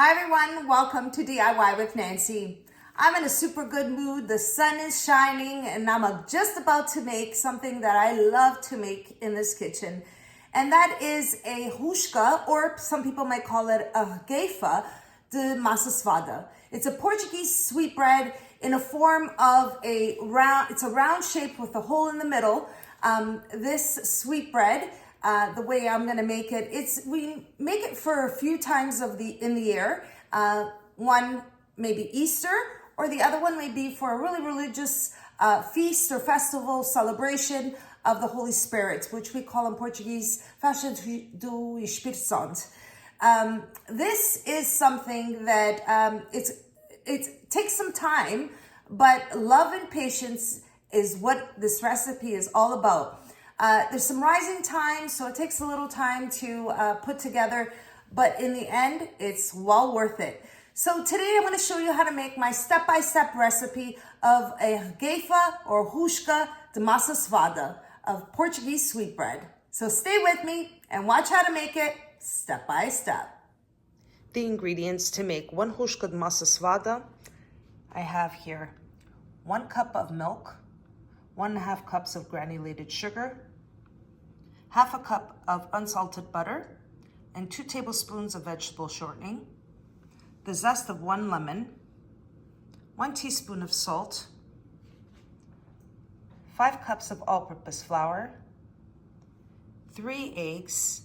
Hi everyone, welcome to DIY with Nancy. I'm in a super good mood, the sun is shining, and I'm just about to make something that I love to make in this kitchen. And that is a Rosca, or some people might call it a Regueifa de Massa Sovada. It's a Portuguese sweetbread in a form of it's a round shape with a hole in the middle. This sweetbread, the way I'm gonna make it, we make it for a few times in the year. One maybe Easter, or the other one may be for a really religious feast or festival celebration of the Holy Spirit, which we call in Portuguese Festa do Espírito Santo. This is something that it takes some time, but love and patience is what this recipe is all about. There's some rising time, so it takes a little time to put together, but in the end, it's well worth it. So today I'm going to show you how to make my step-by-step recipe of a Regueifa or Rosca de Massa Sovada of Portuguese sweetbread. So stay with me and watch how to make it step by step. The ingredients to make one Rosca de Massa Sovada, I have here 1 cup of milk, 1.5 cups of granulated sugar, 1/2 cup of unsalted butter, and 2 tablespoons of vegetable shortening, the zest of 1 lemon, 1 teaspoon of salt, 5 cups of all-purpose flour, 3 eggs.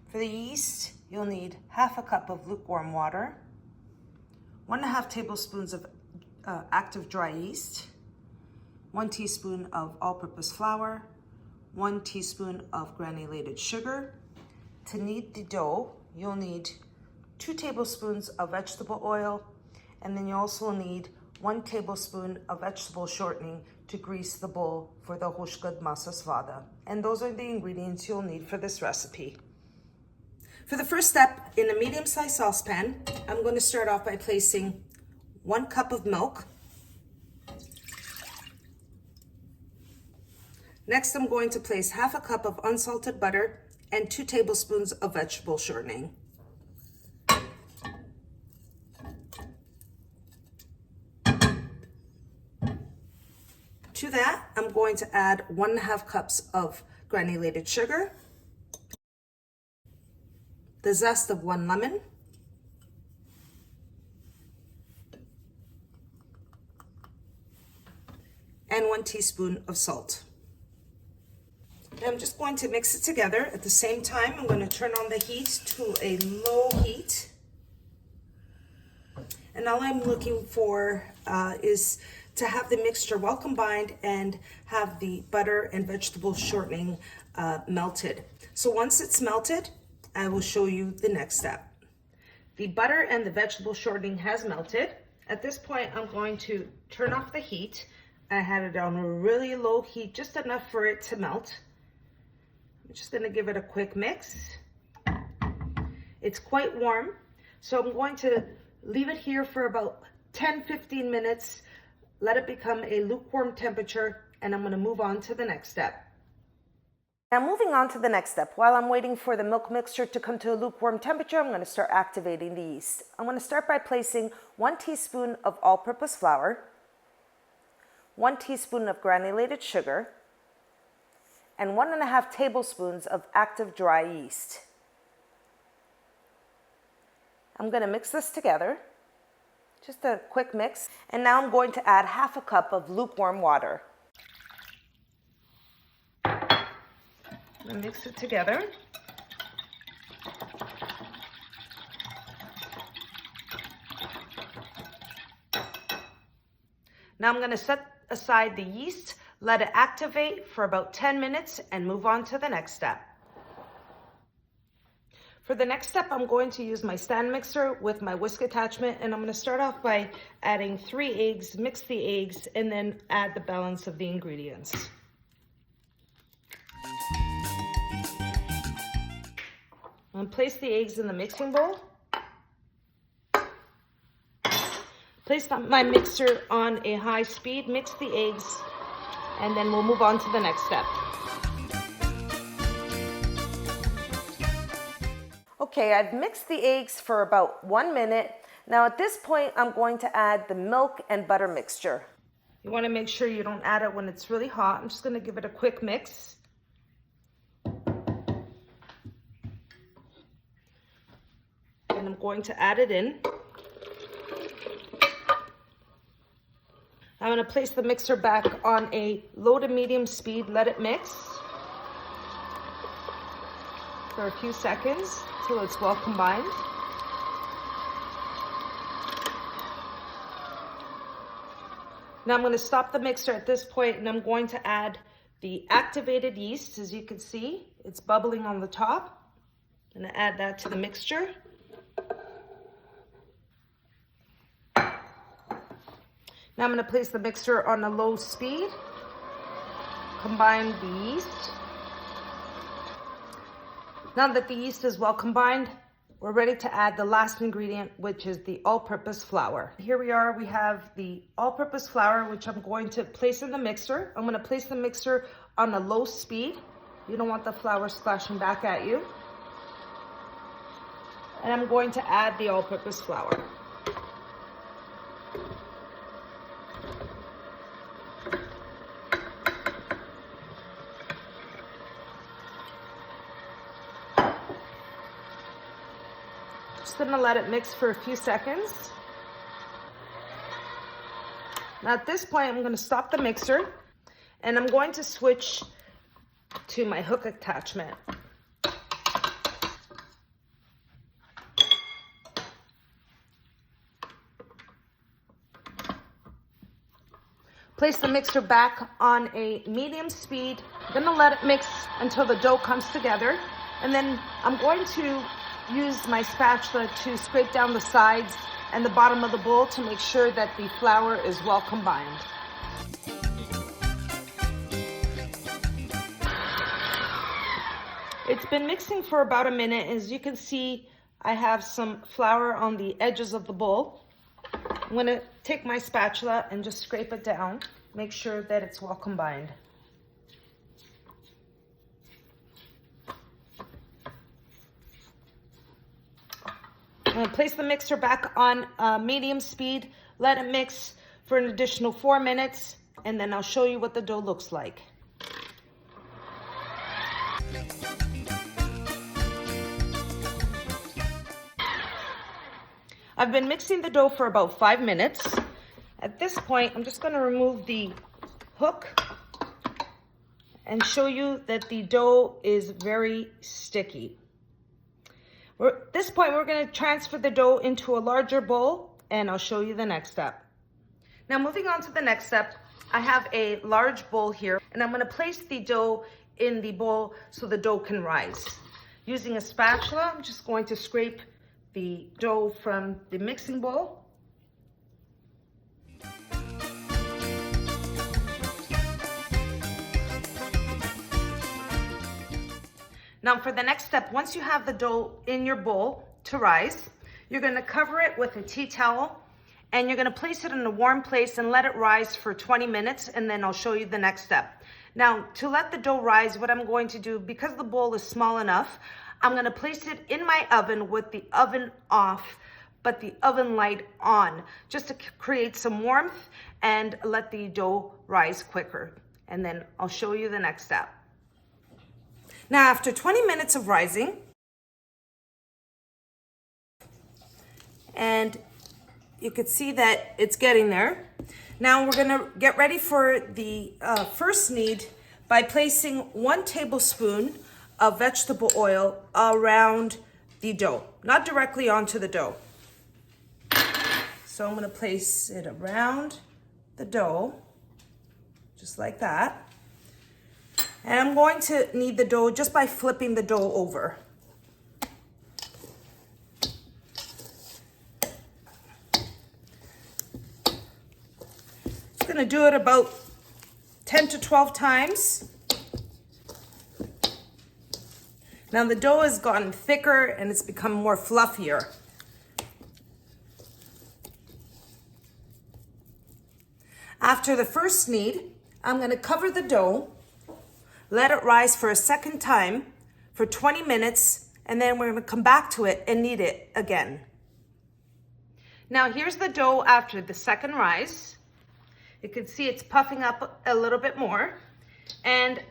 For the yeast, you'll need 1/2 cup of lukewarm water, 1.5 tablespoons of active dry yeast, 1 teaspoon of all-purpose flour, 1 teaspoon of granulated sugar. To knead the dough, you'll need 2 tablespoons of vegetable oil, and then you also need 1 tablespoon of vegetable shortening to grease the bowl for the Rosca de Massa Sovada. And those are the ingredients you'll need for this recipe. For the first step, in a medium-sized saucepan, I'm going to start off by placing 1 cup of milk. Next, I'm going to place 1/2 cup of unsalted butter and 2 tablespoons of vegetable shortening. To that, I'm going to add 1.5 cups of granulated sugar, the zest of 1 lemon, and 1 teaspoon of salt. I'm just going to mix it together. At the same time, I'm going to turn on the heat to a low heat. And all I'm looking for is to have the mixture well combined and have the butter and vegetable shortening melted. So once it's melted, I will show you the next step. The butter and the vegetable shortening has melted. At this point, I'm going to turn off the heat. I had it on a really low heat, just enough for it to melt. I'm just going to give it a quick mix. It's quite warm, so I'm going to leave it here for about 10-15 minutes, let it become a lukewarm temperature, and I'm going to move on to the next step. Now moving on to the next step, while I'm waiting for the milk mixture to come to a lukewarm temperature, I'm going to start activating the yeast. I'm going to start by placing 1 teaspoon of all-purpose flour, 1 teaspoon of granulated sugar, and 1.5 tablespoons of active dry yeast. I'm going to mix this together, just a quick mix, and now I'm going to add 1/2 cup of lukewarm water. I'm going to mix it together. Now I'm going to set aside the yeast, let it activate for about 10 minutes, and move on to the next step. For the next step, I'm going to use my stand mixer with my whisk attachment, and I'm going to start off by adding 3 eggs, mix the eggs, and then add the balance of the ingredients. I'm going to place the eggs in the mixing bowl. Place my mixer on a high speed, mix the eggs, and then we'll move on to the next step. Okay, I've mixed the eggs for about 1 minute. Now at this point, I'm going to add the milk and butter mixture. You want to make sure you don't add it when it's really hot. I'm just going to give it a quick mix. And I'm going to add it in. I'm going to place the mixer back on a low to medium speed, let it mix for a few seconds till it's well combined. Now I'm going to stop the mixer at this point and I'm going to add the activated yeast. As you can see, it's bubbling on the top. I'm going to add that to the mixture. Now I'm going to place the mixer on a low speed, combine the yeast. Now that the yeast is well combined, we're ready to add the last ingredient, which is the all-purpose flour. Here we are, we have the all-purpose flour, which I'm going to place in the mixer. I'm going to place the mixer on a low speed. You don't want the flour splashing back at you. And I'm going to add the all-purpose flour. Just gonna let it mix for a few seconds. Now at this point, I'm gonna stop the mixer and I'm going to switch to my hook attachment. Place the mixer back on a medium speed. I'm gonna let it mix until the dough comes together. And then I'm going to use my spatula to scrape down the sides and the bottom of the bowl to make sure that the flour is well combined. It's been mixing for about a minute. As you can see, I have some flour on the edges of the bowl. I'm gonna take my spatula and just scrape it down, make sure that it's well combined. I'm going to place the mixer back on medium speed, let it mix for an additional 4 minutes, and then I'll show you what the dough looks like. I've been mixing the dough for about 5 minutes. At this point, I'm just going to remove the hook and show you that the dough is very sticky. At this point, we're going to transfer the dough into a larger bowl, and I'll show you the next step. Now, moving on to the next step, I have a large bowl here, and I'm going to place the dough in the bowl so the dough can rise. Using a spatula, I'm just going to scrape the dough from the mixing bowl. Now for the next step, once you have the dough in your bowl to rise, you're gonna cover it with a tea towel and you're gonna place it in a warm place and let it rise for 20 minutes and then I'll show you the next step. Now to let the dough rise, what I'm going to do, because the bowl is small enough, I'm gonna place it in my oven with the oven off, but the oven light on, just to create some warmth and let the dough rise quicker. And then I'll show you the next step. Now, after 20 minutes of rising, and you can see that it's getting there. Now we're gonna get ready for the first knead by placing 1 tablespoon of vegetable oil around the dough, not directly onto the dough. So I'm gonna place it around the dough, just like that. And I'm going to knead the dough just by flipping the dough over. Just gonna do it about 10 to 12 times. Now the dough has gotten thicker and it's become more fluffier. After the first knead, I'm gonna cover the dough, let it rise for a second time for 20 minutes, and then we're gonna come back to it and knead it again. Now here's the dough after the second rise. You can see it's puffing up a little bit more. And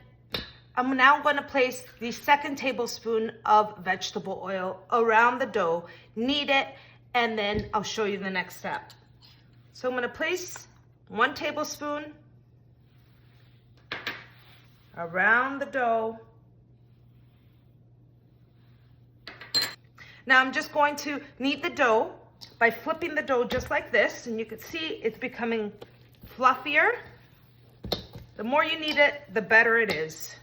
I'm now gonna place the second tablespoon of vegetable oil around the dough, knead it, and then I'll show you the next step. So I'm gonna place 1 tablespoon around the dough. Now I'm just going to knead the dough by flipping the dough just like this, and you can see it's becoming fluffier. The more you knead it, the better it is.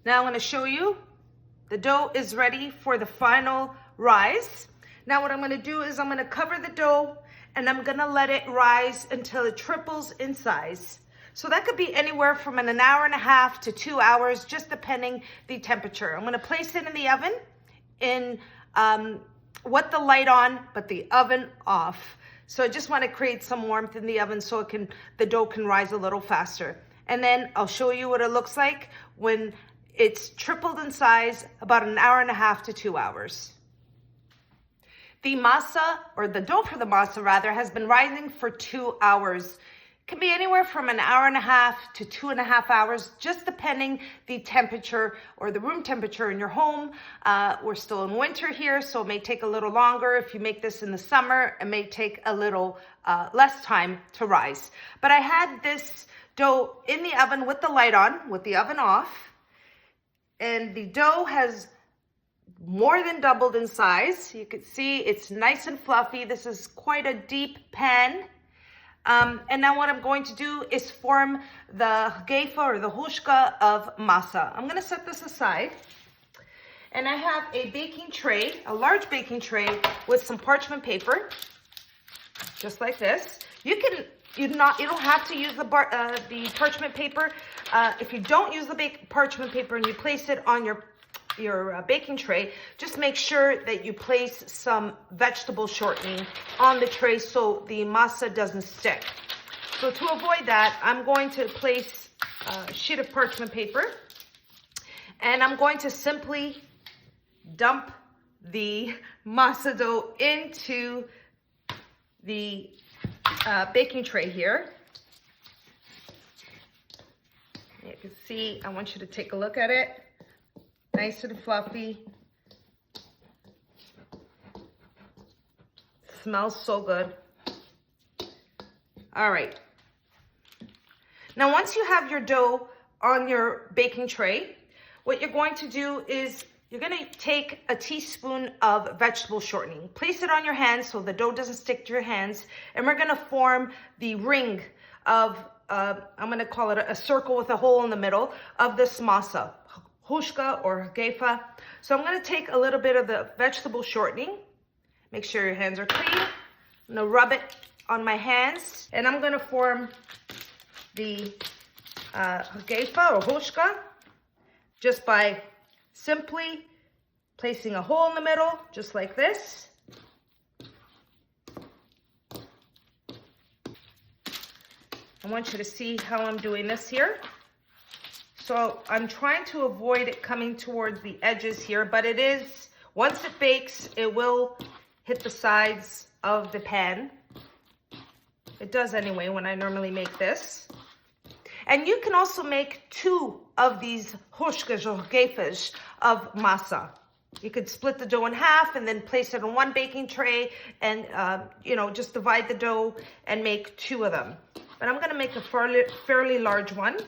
Now I'm going to show you the dough is ready for the final rise. Now what I'm going to do is I'm going to cover the dough and I'm going to let it rise until it triples in size. So that could be anywhere from an hour and a half to 2 hours, just depending the temperature. I'm going to place it in the oven in with the light on, but the oven off. So I just want to create some warmth in the oven so the dough can rise a little faster. And then I'll show you what it looks like when it's tripled in size, about an hour and a half to 2 hours. The masa, or the dough for the masa rather, has been rising for 2 hours. It can be anywhere from an hour and a half to 2.5 hours, just depending the temperature or the room temperature in your home. We're still in winter here, so it may take a little longer. If you make this in the summer, it may take a little less time to rise. But I had this dough in the oven with the light on, with the oven off, and the dough has more than doubled in size. You can see it's nice and fluffy. This is quite a deep pan. And now what I'm going to do is form the Regueifa or the Rosca of masa. I'm going to set this aside. And I have a baking tray, a large baking tray with some parchment paper, just like this. You don't have to use the parchment paper. If you don't use the parchment paper and you place it on your baking tray, just make sure that you place some vegetable shortening on the tray so the masa doesn't stick. So to avoid that, I'm going to place a sheet of parchment paper and I'm going to simply dump the masa dough into the baking tray here. You can see, I want you to take a look at it. Nice and fluffy. Smells so good. All right. Now, once you have your dough on your baking tray, what you're going to do is you're going to take a teaspoon of vegetable shortening. Place it on your hands so the dough doesn't stick to your hands. And we're going to form the ring of, I'm going to call it a circle with a hole in the middle of this masa. Rosca or Regueifa. So I'm going to take a little bit of the vegetable shortening. Make sure your hands are clean. I'm going to rub it on my hands. And I'm going to form the Regueifa or Rosca just by simply placing a hole in the middle, just like this. I want you to see how I'm doing this here. So I'm trying to avoid it coming towards the edges here, but it is, once it bakes, it will hit the sides of the pan. It does anyway when I normally make this. And you can also make 2 of these roscas or regueifas of masa. You could split the dough in half and then place it on one baking tray and, just divide the dough and make 2 of them. But I'm going to make a fairly large one.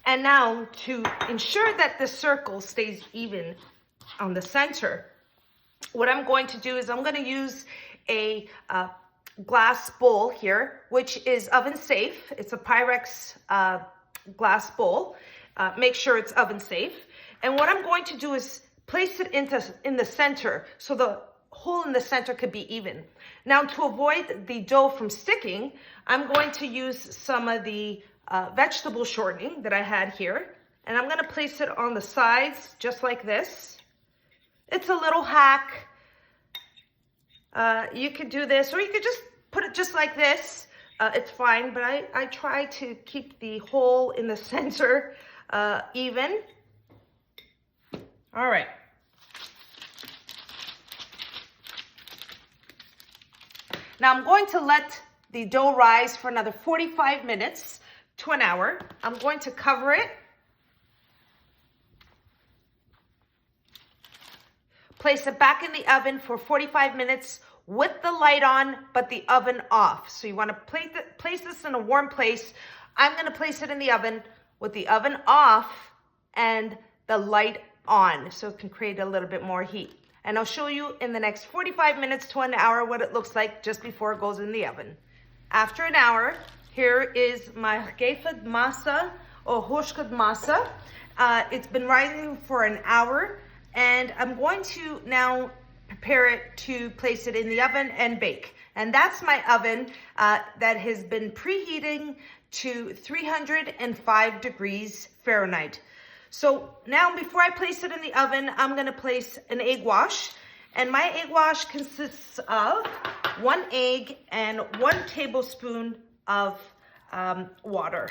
And now, to ensure that the circle stays even on the center, what I'm going to do is I'm going to use a glass bowl here, which is oven safe. It's a Pyrex glass bowl. Make sure it's oven safe. And what I'm going to do is place it in the center so the hole in the center could be even. Now, to avoid the dough from sticking, I'm going to use some of the vegetable shortening that I had here, and I'm going to place it on the sides just like this. It's a little hack. You could do this, or you could just put it just like this, it's fine, but I try to keep the hole in the center even. All right. Now I'm going to let the dough rise for another 45 minutes to an hour. I'm going to cover it. Place it back in the oven for 45 minutes with the light on, but the oven off. So you want to place this in a warm place. I'm going to place it in the oven with the oven off and the light on, so it can create a little bit more heat. And I'll show you in the next 45 minutes to an hour what it looks like just before it goes in the oven. After an hour, here is my Requeifa de Massa or Rosca de Massa. It's been rising for an hour, and I'm going to now prepare it to place it in the oven and bake. And that's my oven that has been preheating to 305 degrees Fahrenheit. So now before I place it in the oven, I'm gonna place an egg wash. And my egg wash consists of 1 egg and 1 tablespoon of water.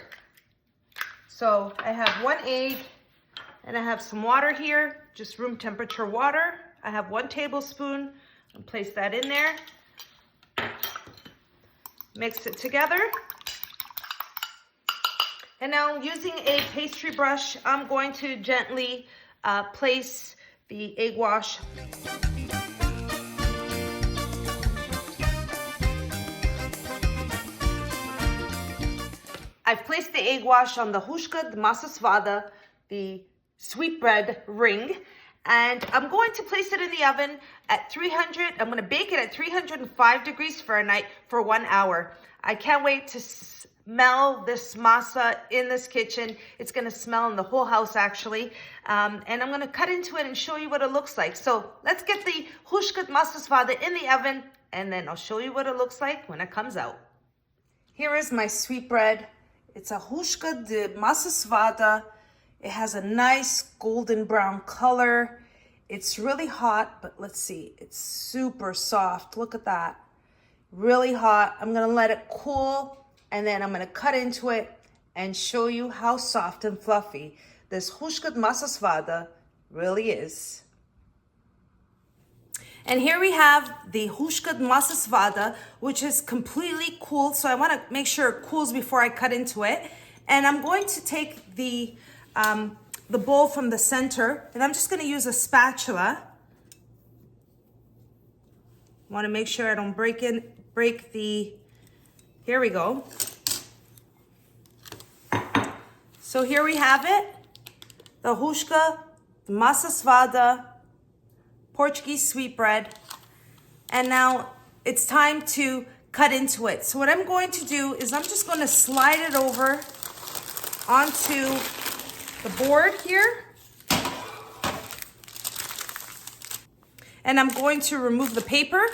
So I have 1 egg and I have some water here, just room temperature water. I have 1 tablespoon, and place that in there. Mix it together. And now using a pastry brush, I'm going to gently place the egg wash. I've placed the egg wash on the Rosca de Massa Sovada, the sweetbread ring, and I'm going to place it in the oven at 300. I'm going to bake it at 305 degrees Fahrenheit for 1 hour. I can't wait to smell this masa in this kitchen. It's going to smell in the whole house actually. And I'm going to cut into it and show you what it looks like. So let's get the Rosca de Massa Sovada in the oven, and then I'll show you what it looks like when it comes out. Here is my sweetbread. It's a Rosca de Massa Sovada. It has a nice golden brown color. It's really hot, but let's see, it's super soft. Look at that, really hot. I'm gonna let it cool, and then I'm gonna cut into it and show you how soft and fluffy this Rosca de Massa Sovada really is. And here we have the Rosca de Massa Sovada, which is completely cooled. So I want to make sure it cools before I cut into it. And I'm going to take the bowl from the center, and I'm just going to use a spatula. Want to make sure I don't break the. Here we go. So here we have it, the Rosca de Massa Sovada Portuguese sweetbread, and now it's time to cut into it. So what I'm going to do is I'm just going to slide it over onto the board here, and I'm going to remove the paper,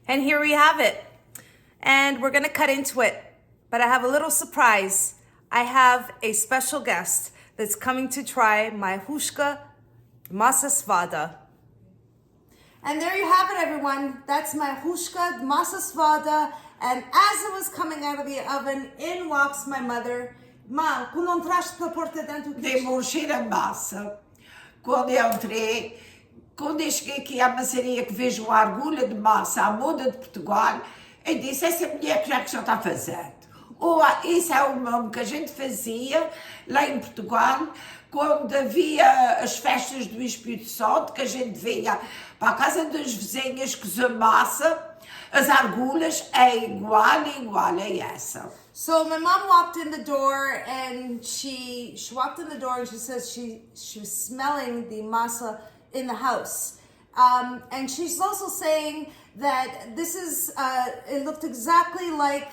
and here we have it, and we're going to cut into it. But I have a little surprise. I have a special guest that's coming to try my Rosca de Massa Sovada. And there you have it, everyone. That's my Rosca de Massa Sovada. And as it was coming out of the oven, in walks my mother. Ma, tu não traz para pôr dentro do Dei-me cheiro a massa. Quando eu entrei, quando eu cheguei aqui à maçaria, que vejo uma agulha de massa à moda de Portugal, eu disse, essa mulher que já está fazendo. Ou isso é o nome que a gente fazia lá em Portugal, quando havia as festas do Espírito Santo, que a gente vinha para a casa das vizinhas cozer massa, as agulhas é igual a essa. So my mom walked in the door, and she walked in the door and she says she was smelling the masa in the house. And she's also saying that this is, it looked exactly like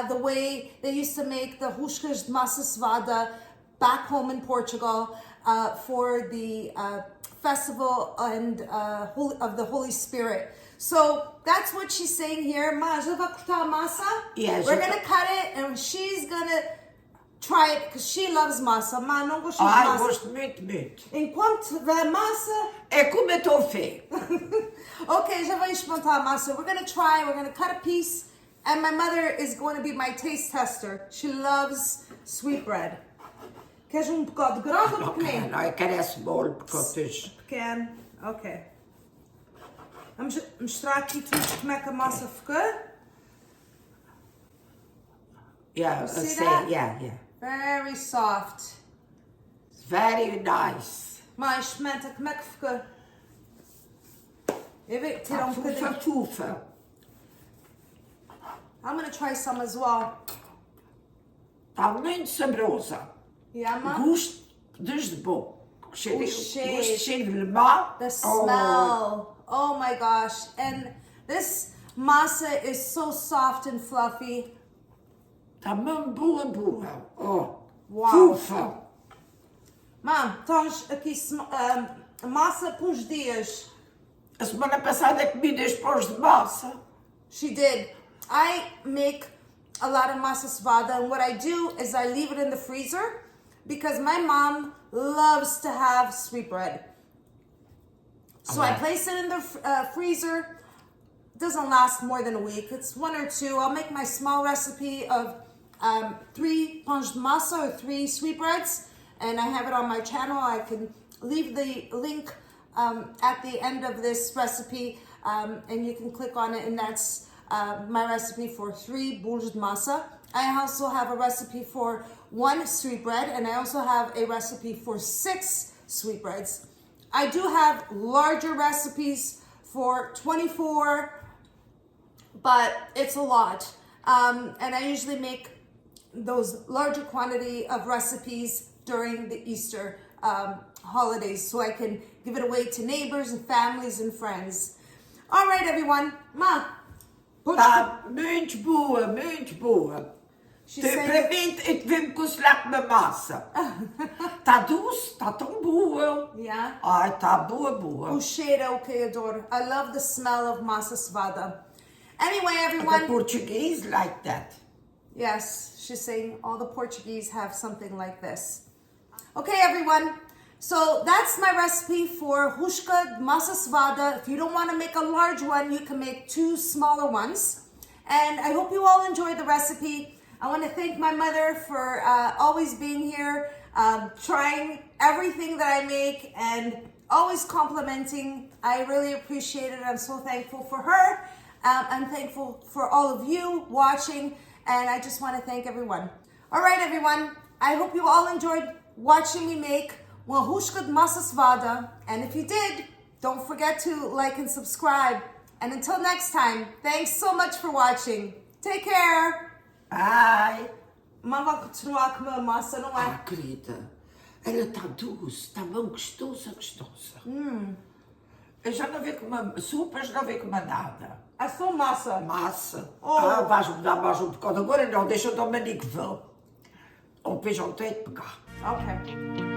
the way they used to make the Rosca de Massa Sovada back home in Portugal for the festival and of the Holy Spirit. So that's what she's saying here. Ma, já vai cortar a massa? Yeah, we're going to cut it, and she's going to try it because she loves massa. Ma, não gosto de Ai, massa. gosto muito, muito. Enquanto tiver massa... É como eu estou a ver. Ok, já vou experimentar a massa. We're gonna try, we're gonna cut a piece, and my mother is going to be my taste tester. She loves sweet bread. Queres bocado grande ou pequenino? Não, eu quero esse bolo porque Pequeno, ok. Vamos mostrar aqui tudo como é que a massa ficou. Yeah, See see, that? yeah. Very soft. It's very nice. Mãe, experimenta como é que ficou. Eu vou tirar bocadinho. Fufa. I'm gonna try some as well. Está muito saborosa. Yeah, Mom? Gosto desde bom. cheiro. Cheiro de limão. The smell. Oh my gosh. And this massa is so soft and fluffy. Está mesmo boa. Oh, Uau. fufa. Mom, estás aqui massa por uns dias. A semana passada comi 2 pães de massa. She did. I make a lot of Massa Sovada, and what I do is I leave it in the freezer because my mom loves to have sweet bread. So I place it in the freezer. It doesn't last more than a week. It's 1 or 2. I'll make my small recipe of 3 pães de massa or 3 sweetbreads, and I have it on my channel. I can leave the link at the end of this recipe, and you can click on it, and that's my recipe for 3 bolos de massa. I also have a recipe for 1 sweetbread, and I also have a recipe for 6 sweetbreads. I do have larger recipes for 24, but it's a lot. And I usually make those larger quantity of recipes during the Easter holidays, so I can give it away to neighbors and families and friends. All right, everyone. Ma, Está muito boa. She Para said, mim, eu devia-me consolar com a massa. Está doce, está tão boa. yeah. Ai, está boa. O cheiro é o que eu adoro. I love the smell of Massa Sovada. Anyway, The everyone. Portuguese like that. Yes, she's saying all the Portuguese have something like this. Okay, everyone. So that's my recipe for Rosca de Massa Sovada. If you don't want to make a large one, you can make 2 smaller ones. And I hope you all enjoyed the recipe. I want to thank my mother for always being here, trying everything that I make, and always complimenting. I really appreciate it. I'm so thankful for her. I'm thankful for all of you watching, and I just want to thank everyone. All right, everyone. I hope you all enjoyed watching me make Rosca de Massa Sovada. And if you did, don't forget to like and subscribe. And until next time, thanks so much for watching. Take care. Ai. Mãe vai continuar a comer a massa, não é? Querida, ela está doce, está bem gostosa. Eu já não vi comer sopas, não vi comer nada. É só massa. Massa. Oh. Vais-me dar mais um bocado. Agora não, deixa o Dominique ver. Ou depois eu tenho de pegar. Ok.